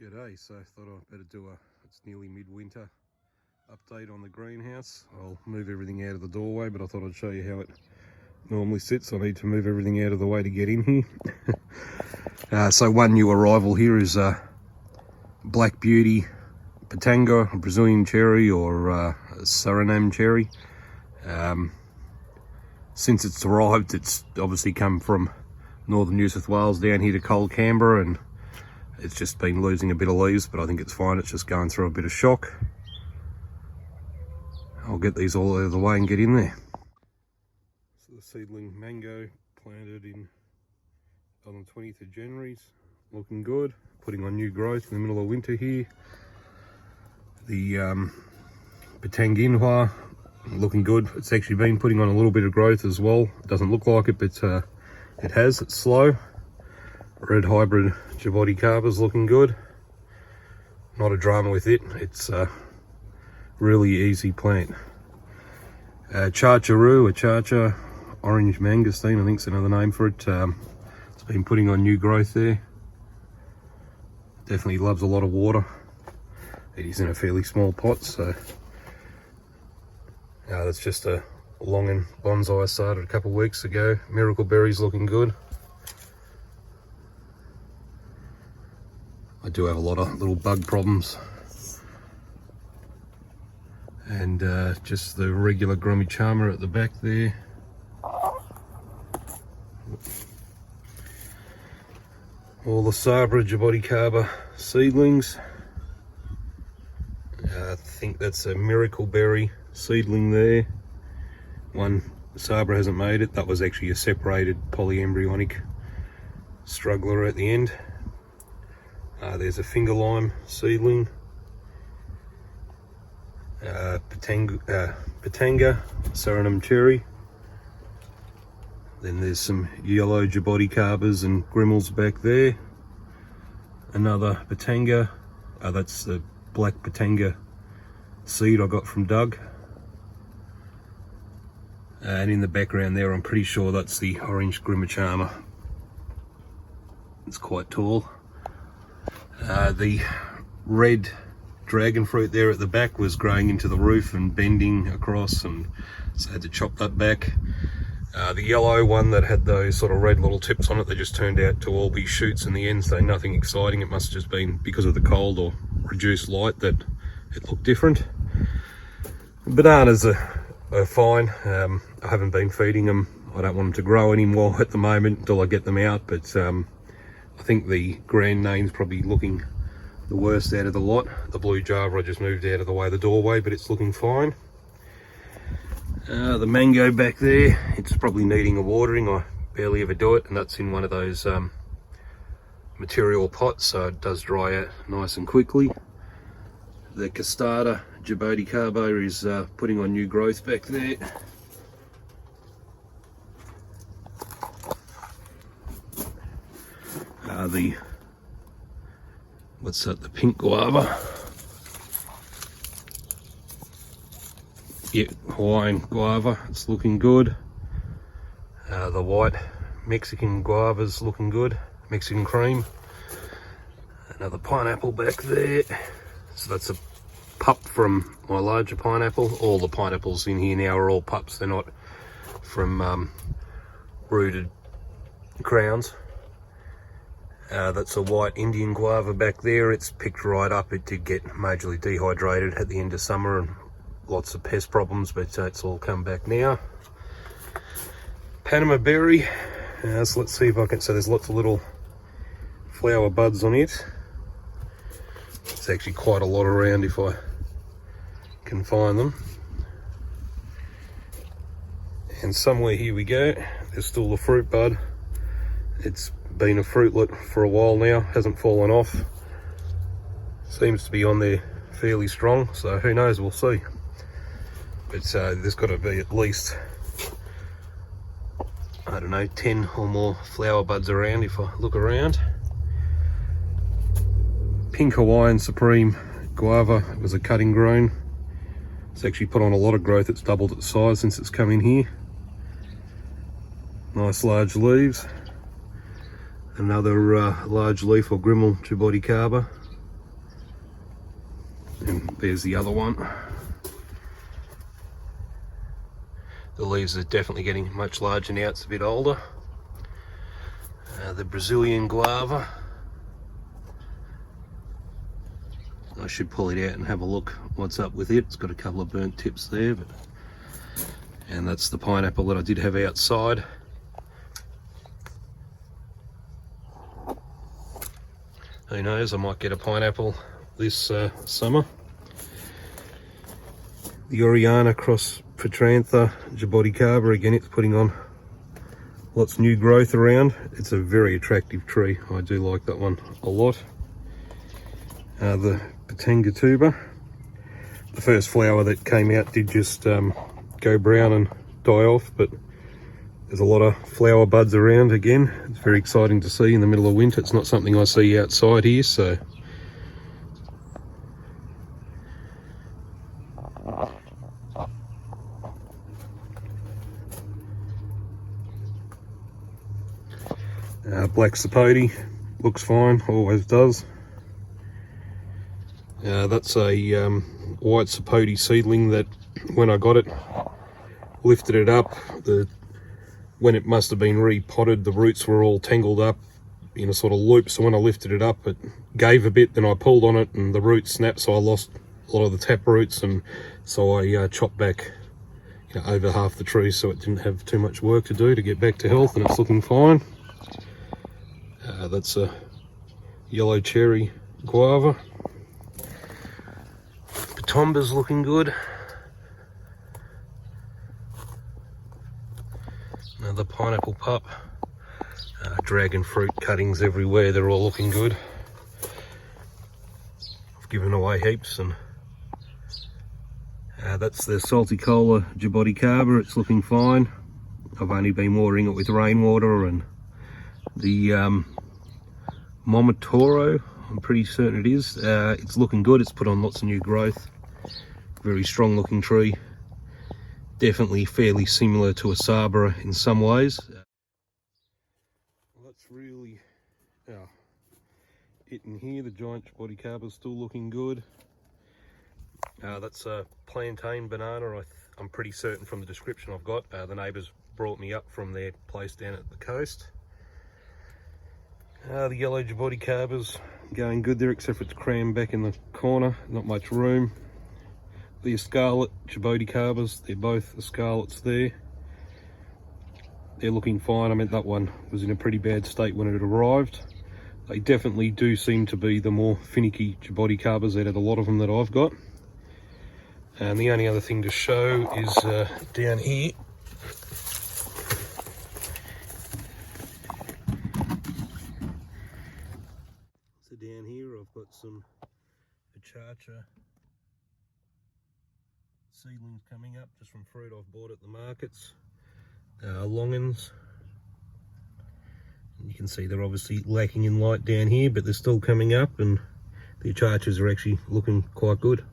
G'day, so I thought I'd better do it's nearly midwinter update on the greenhouse. I'll move everything out of the doorway, but I thought I'd show you how it normally sits. I need to move everything out of the way to get in here. So one new arrival here is Black Beauty pitanga, Brazilian cherry, or surinam cherry. Since it's arrived, it's obviously come from northern New South Wales down here to cold Canberra, and it's just been losing a bit of leaves, but I think it's fine. It's just going through a bit of shock. I'll get these all out of the way and get in there. So the seedling mango planted on the 20th of January, looking good, putting on new growth in the middle of winter here. The pitanga looking good. It's actually been putting on a little bit of growth as well. It doesn't look like it, but it has. It's slow. Red hybrid jaboticaba is looking good. Not a drama with it. It's a really easy plant. Charcharu, or charcha, orange mangosteen, I think is another name for it. It's been putting on new growth there. Definitely loves a lot of water. It is in a fairly small pot, so that's just a longan bonsai I started a couple of weeks ago. Miracle berry's looking good. I do have a lot of little bug problems, and just the regular grummy charmer at the back there. All the Sabra jaboticaba seedlings. I think that's a miracle berry seedling there. One Sabra hasn't made it. That was actually a separated polyembryonic struggler at the end. There's a finger lime seedling, pitanga, surinam cherry. Then there's some yellow jaboticabas and grimmels back there. Another pitanga, that's the black pitanga seed I got from Doug. And in the background there, I'm pretty sure that's the orange grimmachama. It's quite tall. The red dragon fruit there at the back was growing into the roof and bending across, and so I had to chop that back. The yellow one that had those sort of red little tips on it, they just turned out to all be shoots in the end, so nothing exciting. It must have just been because of the cold or reduced light that it looked different. Bananas are fine. I haven't been feeding them. I don't want them to grow anymore at the moment until I get them out, but I think the Grand Name's probably looking the worst out of the lot. The blue Java I just moved out of the way of the doorway, but it's looking fine. The mango back there, it's probably needing a watering. I barely ever do it, and that's in one of those material pots, so it does dry out nice and quickly. The castara jaboticaba is putting on new growth back there. The pink guava. Yeah, Hawaiian guava, it's looking good. The white Mexican guava's looking good, Mexican cream. Another pineapple back there. So that's a pup from my larger pineapple. All the pineapples in here now are all pups, they're not from rooted crowns. That's a white Indian guava back there. It's picked right up. It did get majorly dehydrated at the end of summer and lots of pest problems, but it's all come back now. Panama berry. So let's see if I can, so there's lots of little flower buds on it. There's actually quite a lot around if I can find them. And somewhere here we go. There's still the fruit bud. It's been a fruitlet for a while now, hasn't fallen off. Seems to be on there fairly strong, so who knows, we'll see. But there's got to be at least, I don't know, 10 or more flower buds around if I look around. Pink Hawaiian Supreme guava, it was a cutting grown. It's actually put on a lot of growth. It's doubled its size since it's come in here. Nice large leaves. Another large leaf or grimmel jaboticaba. There's the other one. The leaves are definitely getting much larger now, it's a bit older. The Brazilian guava. I should pull it out and have a look what's up with it. It's got a couple of burnt tips there, and that's the pineapple that I did have outside. Who knows, I might get a pineapple this summer. The Oriana cross Petrantha jaboticaba, again it's putting on lots of new growth around. It's a very attractive tree. I do like that one a lot. The pitanga tuber. The first flower that came out did just go brown and die off, but there's a lot of flower buds around again. It's very exciting to see in the middle of winter. It's not something I see outside here, so. Black sapote looks fine, always does. That's a white sapote seedling that when I got it, lifted it up, when it must have been repotted, the roots were all tangled up in a sort of loop, so when I lifted it up it gave a bit, then I pulled on it and the roots snapped, so I lost a lot of the tap roots, and so I chopped back over half the tree, so it didn't have too much work to do to get back to health, and it's looking fine. That's a yellow cherry guava. Pitamba's looking good. Another pineapple pup. Dragon fruit cuttings everywhere, they're all looking good. I've given away heaps, and that's the salty cola jaboticaba. It's looking fine. I've only been watering it with rainwater, and the Momotoro, I'm pretty certain it is. It's looking good. It's put on lots of new growth. Very strong looking tree. Definitely fairly similar to a Sabra in some ways. Well, that's really it in here. The giant jaboticaba is still looking good. That's a plantain banana. I'm pretty certain from the description I've got. The neighbours brought me up from their place down at the coast. The yellow jaboticaba's going good there, except for it's crammed back in the corner, not much room. The scarlet jaboticabas, they're both the scarlets there. They're looking fine. I mean, that one was in a pretty bad state when it arrived. They definitely do seem to be the more finicky jaboticabas out of a lot of them that I've got. And the only other thing to show is down here. So down here I've got some pitanga seedlings coming up just from fruit I've bought at the markets. Longans. And you can see they're obviously lacking in light down here, but they're still coming up, and the pitangas are actually looking quite good.